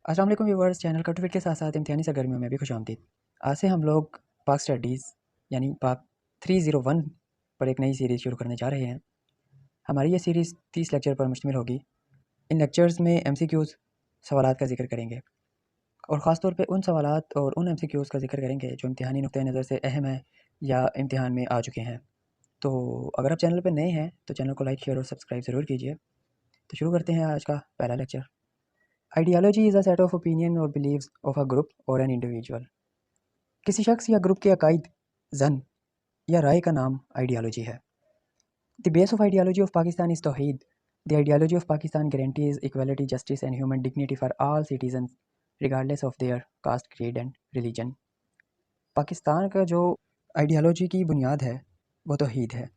अस्सलाम वालेकुम viewers, channel cut fit के साथ साथ इम्तिहानी सरगर्मियों में भी खुश आमदीद। आज से हम लोग पाक स्टडीज़ यानी पाक 301 पर एक नई सीरीज़ शुरू करने जा रहे हैं। हमारी ये सीरीज़ 30 लेक्चर पर मुश्तमिल होगी। इन लेक्चर्स में MCQs सवालात का जिक्र करेंगे और ख़ास तौर पे उन सवालात और उन MCQs का जिक्र करेंगे जो इम्तिहानी नुक्ते नज़र से अहम है या इम्तिहान में आ चुके हैं। तो अगर आप चैनल पर नए हैं तो चैनल को लाइक, शेयर और सब्सक्राइब ज़रूर कीजिए। तो शुरू करते हैं आज का पहला lecture. Ideology is a set of opinion और बिलीव्स ऑफ अ ग्रुप और एन इंडिविजुअल। किसी शख्स या ग्रुप के अकायद, जन या राय का नाम आइडियालॉजी है। The base of ideology of Pakistan is तौहीद। The ideology of Pakistan guarantees equality, justice and human dignity for all citizen regardless of their caste, creed and religion. Pakistan का जो आइडियालॉजी की बुनियाद है वो तौहीद है।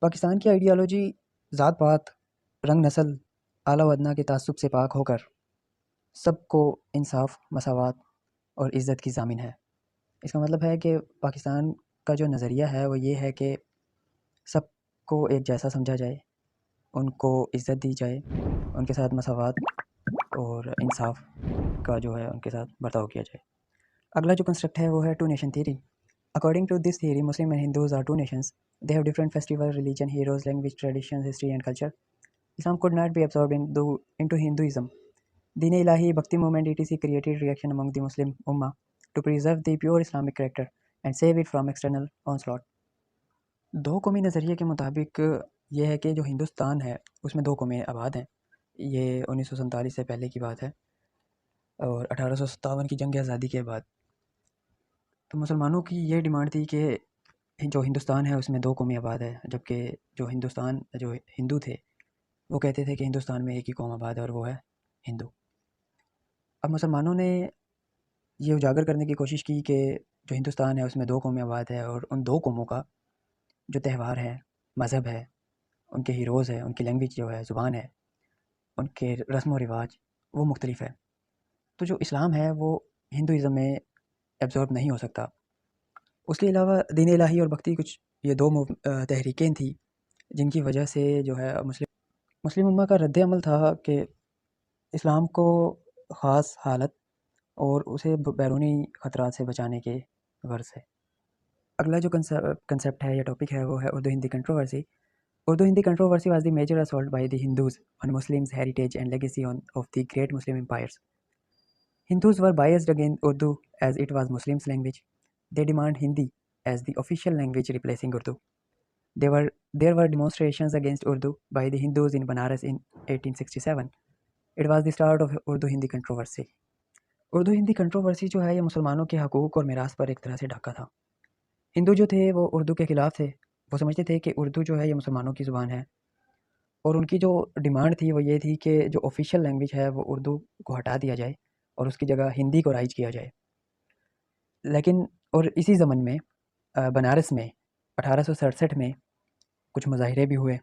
पाकिस्तान की आइडियालॉजी ज़ात पात, रंग, नस्ल, आला व अदना के तासुब से पाक होकर सबको इंसाफ, मसावत और इज़्ज़त की ज़ामिन है। इसका मतलब है कि पाकिस्तान का जो नज़रिया है वो ये है कि सबको एक जैसा समझा जाए, उनको इज़्ज़त दी जाए, उनके साथ मसावत और इंसाफ का जो है उनके साथ बर्ताव किया जाए। अगला जो कंसेप्ट है वो है two nation theory. According to this theory, Muslim and Hindus are two nations. They have different festival, religion, heroes, language, tradition, history and culture. Islam could not be absorbed into Hinduism. Deen-e-Ilahi, Bhakti movement, etc. created reaction among the Muslim Ummah to preserve the pure Islamic character and save it from external onslaught. दो कौमी नज़रिए के मुताबिक ये है कि जो हिंदुस्तान है उसमें दो कौमें आबाद हैं। ये 1947 से पहले की बात है और 1857 की जंग आज़ादी के बाद। तो मुसलमानों की ये डिमांड थी कि जो हिंदुस्तान है उसमें दो कौमें आबाद है, जबकि जो हिंदू थे वो कहते थे कि हिंदुस्तान में एक ही कौम आबाद है और वो है हिंदू। अब मुसलमानों ने ये उजागर करने की कोशिश की कि जो हिंदुस्तान है उसमें दो कौमें आबाद है और उन दो कौमों का जो त्यौहार है, मज़हब है, उनके हीरोज़ है, उनकी लैंग्वेज जो है, ज़ुबान है, उनके रस्म व रिवाज वो मुख्तलिफ है। तो जो इस्लाम है वो हिंदुइज़्म में एब्जॉर्ब नहीं हो सकता। उसके अलावा दीन इलाही और भक्ति, कुछ ये दो तहरीकें थी जिनकी वजह से जो है मुस्लिम उम्मा का रद्द अमल था कि इस्लाम को ख़ास हालत और उसे बैरूनी ख़तरात से बचाने के गर्ज से। अगला जो कंसेप्ट है या टॉपिक है वो है Urdu Hindi controversy. Urdu Hindi controversy was the major assault by the Hindus on Muslims' heritage and legacy of the great Muslim empires. Hindus were biased against Urdu as it was Muslims' language. They demand Hindi as the official language replacing Urdu. There were demonstrations against Urdu by the Hindus in Banaras in 1867. It was the start of Urdu Hindi controversy. Urdu Hindi controversy जो है ये मुसलमानों के हकूक़ और मीरास पर एक तरह से ढाका था। हिंदू जो थे वो उर्दू के ख़िलाफ़ थे। वो समझते थे कि उर्दू जो है ये मुसलमानों की ज़ुबान है और उनकी जो डिमांड थी वो ये थी कि जो ऑफ़िशियल लैंग्वेज है वो उर्दू को हटा दिया जाए और उसकी जगह हिंदी को राइज किया जाए। लेकिन और इसी ज़मन में बनारस में 1867 में कुछ मुज़ाहिरे भी हुए।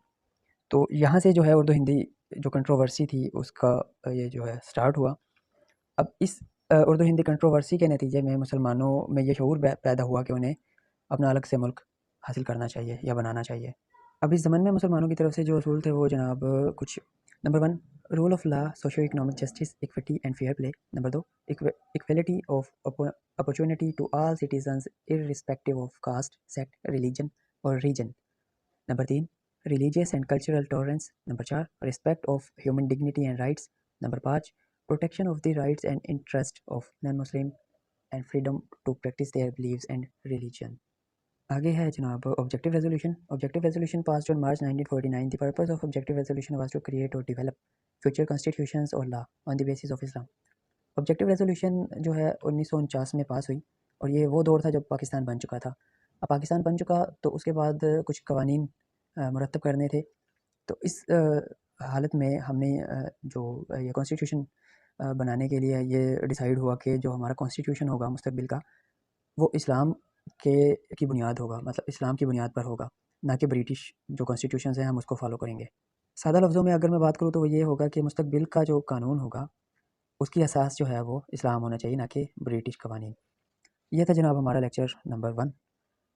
तो यहाँ से जो है उर्दू हिंदी जो कंट्रोवर्सी थी उसका ये जो है स्टार्ट हुआ। अब इस उर्दू हिंदी कंट्रोवर्सी के नतीजे में मुसलमानों में ये शऊर पैदा हुआ कि उन्हें अपना अलग से मुल्क हासिल करना चाहिए या बनाना चाहिए। अब इस ज़माने में मुसलमानों की तरफ से जो असूल थे वो जनाब कुछ: number 1, rule of law, socio economic justice, equity and fair play. Number 2, equality of opportunity to all citizens irrespective of caste, sect, religion और region. Number 3, religious and cultural tolerance. Number 4, respect of human dignity and rights. Number 5, protection of the rights and interest of non Muslim and freedom to practice their beliefs and religion. आगे है जनाब objective resolution. Objective resolution passed on March 1949. The purpose of objective resolution was to create और develop future constitutions और law on the basis of Islam. Objective resolution जो है 1949 में पास हुई और ये वो दौर था जब पाकिस्तान बन चुका था। अब पाकिस्तान बन चुका तो उसके बाद कुछ कवानीन मुरतब करने थे। तो इस हालत में हमने जो ये कॉन्स्टिट्यूशन बनाने के लिए ये डिसाइड हुआ कि जो हमारा कॉन्स्टिट्यूशन होगा मुस्तकबिल का वो इस्लाम की बुनियाद होगा, मतलब इस्लाम की बुनियाद पर होगा, ना कि ब्रिटिश जो कॉन्स्टिट्यूशन है हम उसको फॉलो करेंगे। सादा लफ्ज़ों में अगर मैं बात करूँ तो वो ये होगा कि मुस्तकबिल का जो कानून होगा उसकी असास जो है वो इस्लाम होना चाहिए, ना कि ब्रिटिश कवानीन। ये था जनाब हमारा लेक्चर नंबर 1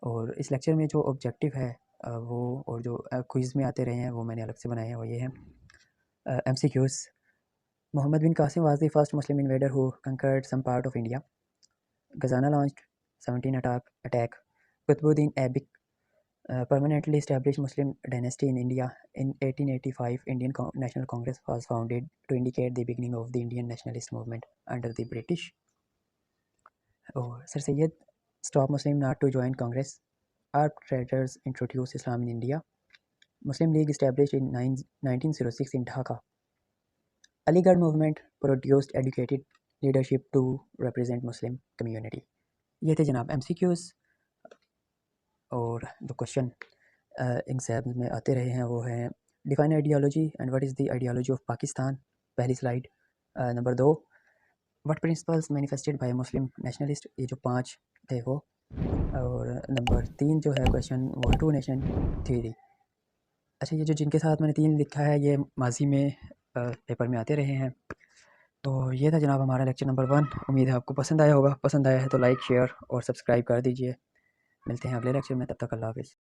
और इस लेक्चर में जो ऑब्जेक्टिव है वो और जो क्विज़ में आते रहे हैं वो मैंने अलग से बनाए हैं। वो ये हैं MCQs Muhammad bin Qasim was the first Muslim invader who conquered some part of India. Ghazana launched 17 attack. Qutbuddin Aibak permanently established Muslim dynasty in India. In 1885, Indian National Congress was founded to indicate the beginning of the Indian nationalist movement under the British. Sir Syed stopped Muslim not to join Congress. Arbitrators introduced Islam in India. Muslim League established in 1906 in Dhaka. Aligarh movement produced educated leadership to represent Muslim community. یہ تھے جناب MCQs اور جو question exam میں آتے رہے ہیں وہ ہیں define ideology and what is the ideology of Pakistan, پہلی slide. Number 2 what principles manifested by Muslim nationalist, یہ جو 5 تھے وہ. اور نمبر 3 جو ہے کویشچن وہ ہے ٹو نیشن تھیوری. اچھا یہ جو جن کے ساتھ میں نے 3 لکھا ہے یہ ماضی میں پیپر میں آتے رہے ہیں. تو یہ تھا جناب ہمارا لیکچر نمبر 1. امید ہے آپ کو پسند آیا ہوگا. پسند آیا ہے تو لائک شیئر اور سبسکرائب کر دیجئے. ملتے ہیں اگلے لیکچر میں، تب تک اللہ حافظ.